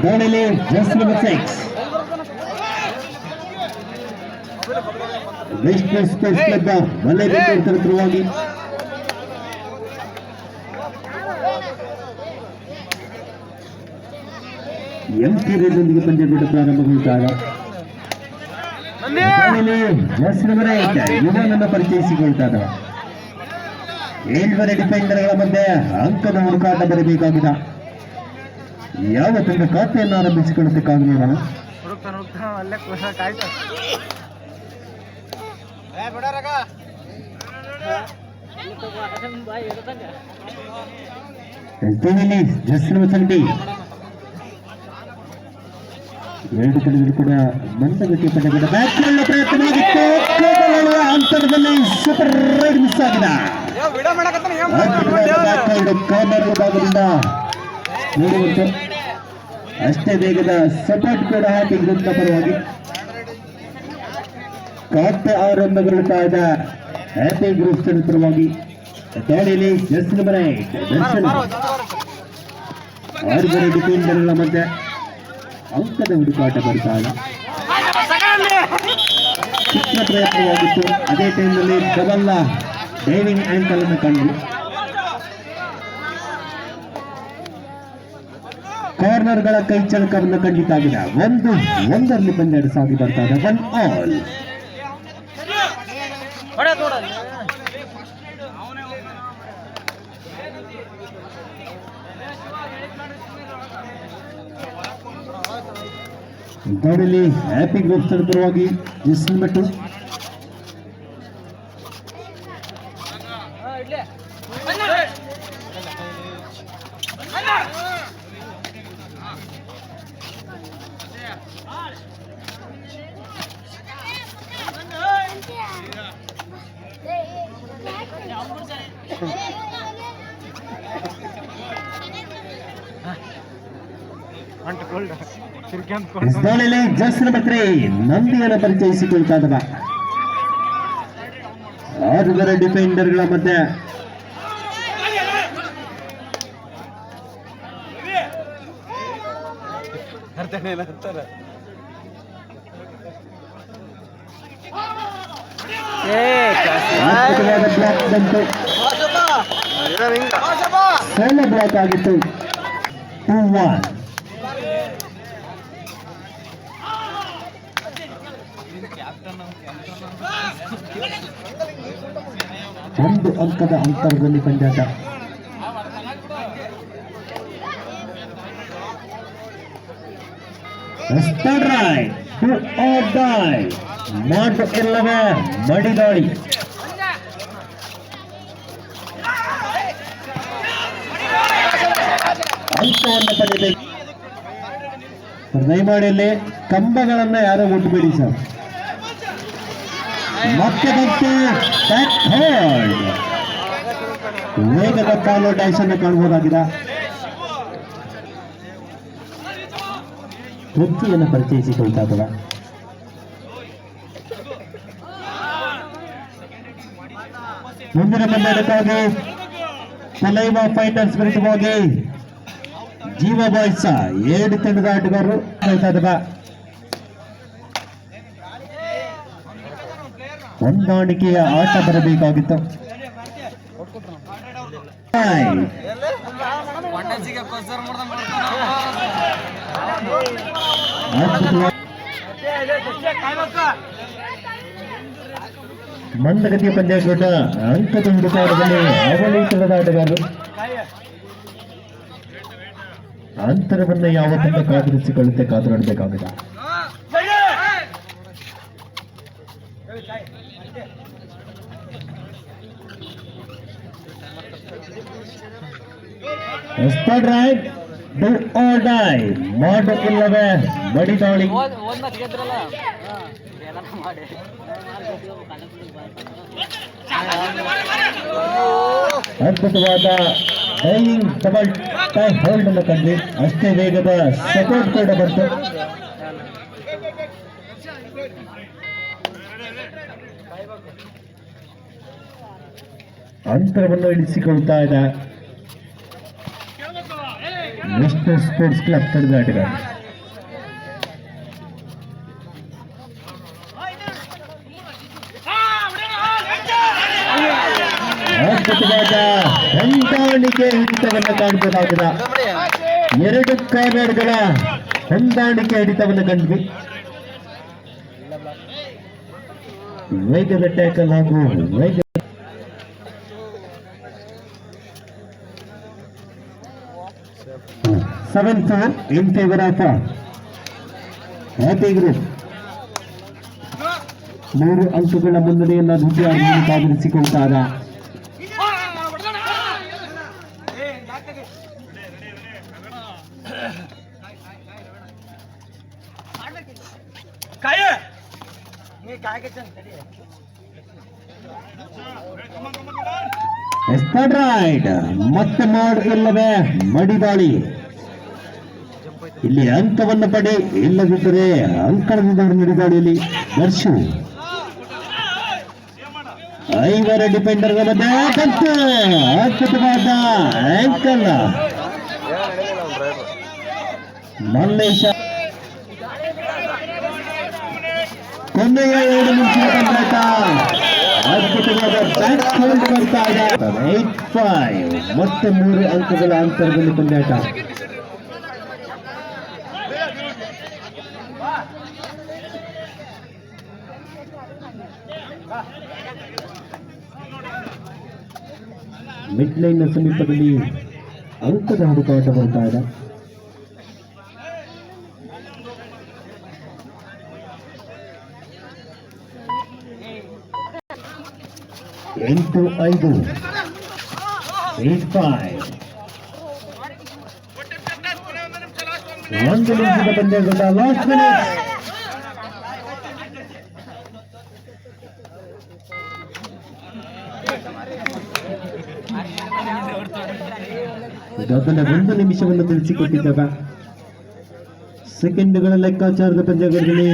ದಾಳಿಲಿ just number 6 Vishnu sports club Mallebennur ತರವಾಗಿ ಎಂಟಿ ರೇಡಿಯೊಂದಿಗೆ ಪಂದ್ಯಕೂಟ ಪ್ರಾರಂಭಗೊಳ್ಳುತ್ತಾಗ ಜಸ್ಟ್ ನಂಬರ್ 8 ಯುವನನ್ನು ಪರಿಚಯಿಸಿಕೊಳ್ತಾದ 7 ಡಿಫೆಂಡರ್ಗಳ ಮಧ್ಯೆ ಅಂಕದ ಹುಡುಕಾಟ ಬರಬೇಕಾಗಿದೆ. ಯಾವ ತಂಡ ಖಾತೆಯನ್ನು ಆರಂಭಿಸಿಕೊಳ್ಳಬೇಕಾಗಿದೆ ನಾನು ಜಸ್ಟ್ ನಂಬರ್ 70 ಎರಡು ಕಡೆಗಳು ಕೂಡ ಮಂದಗತಿಯ ಪಂದ್ಯಗಳ ಬ್ಯಾಟ್ ಮಾಡುವ ಪ್ರಯತ್ನವಾಗಿತ್ತು. ಅಂತರದಲ್ಲಿ ಸೂಪರ್ ರೈಡ್ ಮಿಸ್ ಆಗಿದೆ. ಕಾರ್ನರ್ ಭಾಗದಿಂದ ನೋಡುವಂತೆ ಅಷ್ಟೇ ವೇಗದ ಸಪೋರ್ಟ್ ಕೂಡ ಹಾಕಿ ಗ್ರೂಪ್ನ ಪರವಾಗಿ ಖಾತೆ ಆರಂಭಗೊಳ್ಳುತ್ತಾ ಇದ್ದ ಹ್ಯಾಪಿ ಗ್ರೂಪ್ ಪರವಾಗಿ ದಾಳಿಯಲ್ಲಿ ಜಸ್ಟ್ ನಂಬರ್ 8 ದರ್ಶನ್ 6 ಡಿಫೆಂಡರ್ಗಳ ಮಧ್ಯೆ ಅಂಕದ ಹುಡುಕಾಟ ಬರ್ತಾಗ ಚಿಕ್ಕ ಪ್ರಯತ್ನವಾಗಿತ್ತು. ಅದೇ ಟೈಮ್ನಲ್ಲಿ ಡಬಲ್ ಡೈವಿಂಗ್ ಆಂಕಲ್ ಅನ್ನು ಕಂಡು ಕಾರ್ನರ್ಗಳ ಕೈ ಚಳಕವನ್ನು ಕಂಡಿತಾಗಿದೆ. 1-1 ಪಂದ್ಯ ಸಾಗಿ ಬರ್ತಾ ಇದೆ. 1-all. ದಾಳಿಲಿ ಹ್ಯಾಪಿ ಗ್ರೂಪ್ ಪರವಾಗಿ ಜಸ್ಟ್ ನಂಬರ್ 2 ದಾಳಿಲಿ ಜಸ್ಟ್ ನಂಬರ್ 3 ನಂದಿಯನ್ನು ಪರಿಚಯಿಸಿಕೊಳ್ತಾದ 6 ಡಿಫೆಂಡರ್ಗಳ ಮಧ್ಯೆ ಬ್ಲಾಕ್ ಬಂತು. ಸಣ್ಣ ಬ್ಲಾಕ್ ಆಗಿತ್ತು. 2-1. ಒಂದು ಅಂಕದ ಅಂತರದಲ್ಲಿ ಪಂದ್ಯಾಟ. ಮಾಡು ಇಲ್ಲವೇ ಮಡಿದಾಳಿ. ಅಂಕವನ್ನು ಪಡೆಯಬೇಕು. ದಯಮಾಡಿಯಲ್ಲಿ ಕಂಬಗಳನ್ನ ಯಾರೋ ಮುಟ್ಟಬೇಡಿ ಸರ್. ಮತ್ತೆ ವೇಗದ ಕಾಲು ಡೈಸ್ ಅನ್ನು ಕಾಣಬಹುದಾಗಿದೆ. ತೃಪ್ತಿಯನ್ನು ಪರಿಚಯಿಸಿಕೊಳ್ತಾ ಇದ್ದಾರೆ. ಮುಂದಿನ ಪಂದ್ಯಕ್ಕಾಗಿ ತಲೈವ ಫೈಟರ್ಸ್ ವಿರುದ್ಧವಾಗಿ ಜೀವ ಬಾಯ್ಸ್ 7 ತಂಡದ ಆಟಗಾರರು ಹೇಳ್ತಾ ಇದ್ದಾರೆ. ಹೊಂದಾಣಿಕೆಯ ಆಟ ಬರಬೇಕಾಗಿತ್ತು. ಮಂದಗತಿಯ ಪಂದ್ಯಕೂಟ ಅಂಕದ ಹುಡುಕಾಟದಲ್ಲಿ ಅವಳಿ ತಂಡದ ಆಟಗಾರರು ಅಂತರವನ್ನು ಯಾವತ್ತನ್ನು ಕಾದಿರಿಸಿಕೊಳ್ಳುತ್ತೆ ಕಾದುನಡಬೇಕಾಗಿದೆ. ಮಾಡು ಇಲ್ಲವೇ ಮಡಿದಾಳಿ. ಅದ್ಭುತವಾದ ಡೈವಿಂಗ್ ಡಬಲ್ ಟೈ ಹೋಲ್ಡ್ ಅನ್ನು ಕಂಡು ಅಷ್ಟೇ ವೇಗದ ಸಪೋರ್ಟ್ ಕೂಡ ಬಂತು. ಅಂತರವನ್ನು ಇಳಿಸಿಕೊಳ್ತಾ ಇದೆ. ನ್ಯಾಷನಲ್ ಸ್ಪೋರ್ಟ್ಸ್ ಕ್ಲಬ್ ತಂಡದ ಆಟಗಾರ. ಅದ್ಭುತವಾದ ಹೊಂದಾಣಿಕೆ ಹಿಡಿತವನ್ನು ಕಾಣಬಹುದಾಗಿದೆ. ಎರಡು ಕಾರ್ನರ್ಗಳ ಹೊಂದಾಣಿಕೆ ಹಿಡಿತವನ್ನು ಕಂಡ್ವಿ. ವೇಗದ ಟ್ಯಾಕಲ್ ಹಾಗೂ ವೇಗ 7-4 in favor of Happy Group. 3 ಅಂಕಗಳ ಮುನ್ನಡೆಯನ್ನು ದುಡ್ಡಿಯಾಗಿ ಕಾದಿರಿಸಿಕೊಳ್ತಾರೆ. ಮತ್ತೆ ಮಾಡಿಲ್ಲವೇ ಮಡಿದಾಳಿ. ಇಲ್ಲಿ ಅಂಕವನ್ನು ಪಡೆ, ಇಲ್ಲದಿದ್ದರೆ ಅಂಕಣದಿಂದ ನಡೆದಾಳಿಯಲ್ಲಿ ದರ್ಶು. 5 ಡಿಫೆಂಡರ್ಗಳ ಬಂತು. ಅದ್ಭುತವಾದ ಆಂಕಲ್ ಮಲ್ಲೇಶ. ಕೊನೆಯ 2 ನಿಮಿಷದ ತಂದಾಟ. ಅದ್ಭುತವಾದ ಬ್ಯಾಕ್ ಹೋಲ್ಡ್ ಬರ್ತಾ ಇದೆ. 8-5 ಮತ್ತೆ 3 ಅಂಕಗಳ ಅಂತರದಲ್ಲಿ ಪಂದ್ಯಾಟ. ಮಿಡ್ ಲೈನ್ ನ ಸಮೀಪದಲ್ಲಿ ಅಂಕದ ಹುಡುಕಾಟ ಬರ್ತಾ ಇದೆ. 8-5 8-5 1 ನಿಮಿಷದ ಪಂದ್ಯದ ಲಾಸ್ಟ್ ಮಿನಿಟ್. ಮೊದಲ 1 ನಿಮಿಷವನ್ನು ತಿಳಿಸಿಕೊಟ್ಟಿದ್ದಾಗ ಸೆಕೆಂಡ್ಗಳ ಲೆಕ್ಕಾಚಾರದ ಪಂದ್ಯಗಳಲ್ಲಿ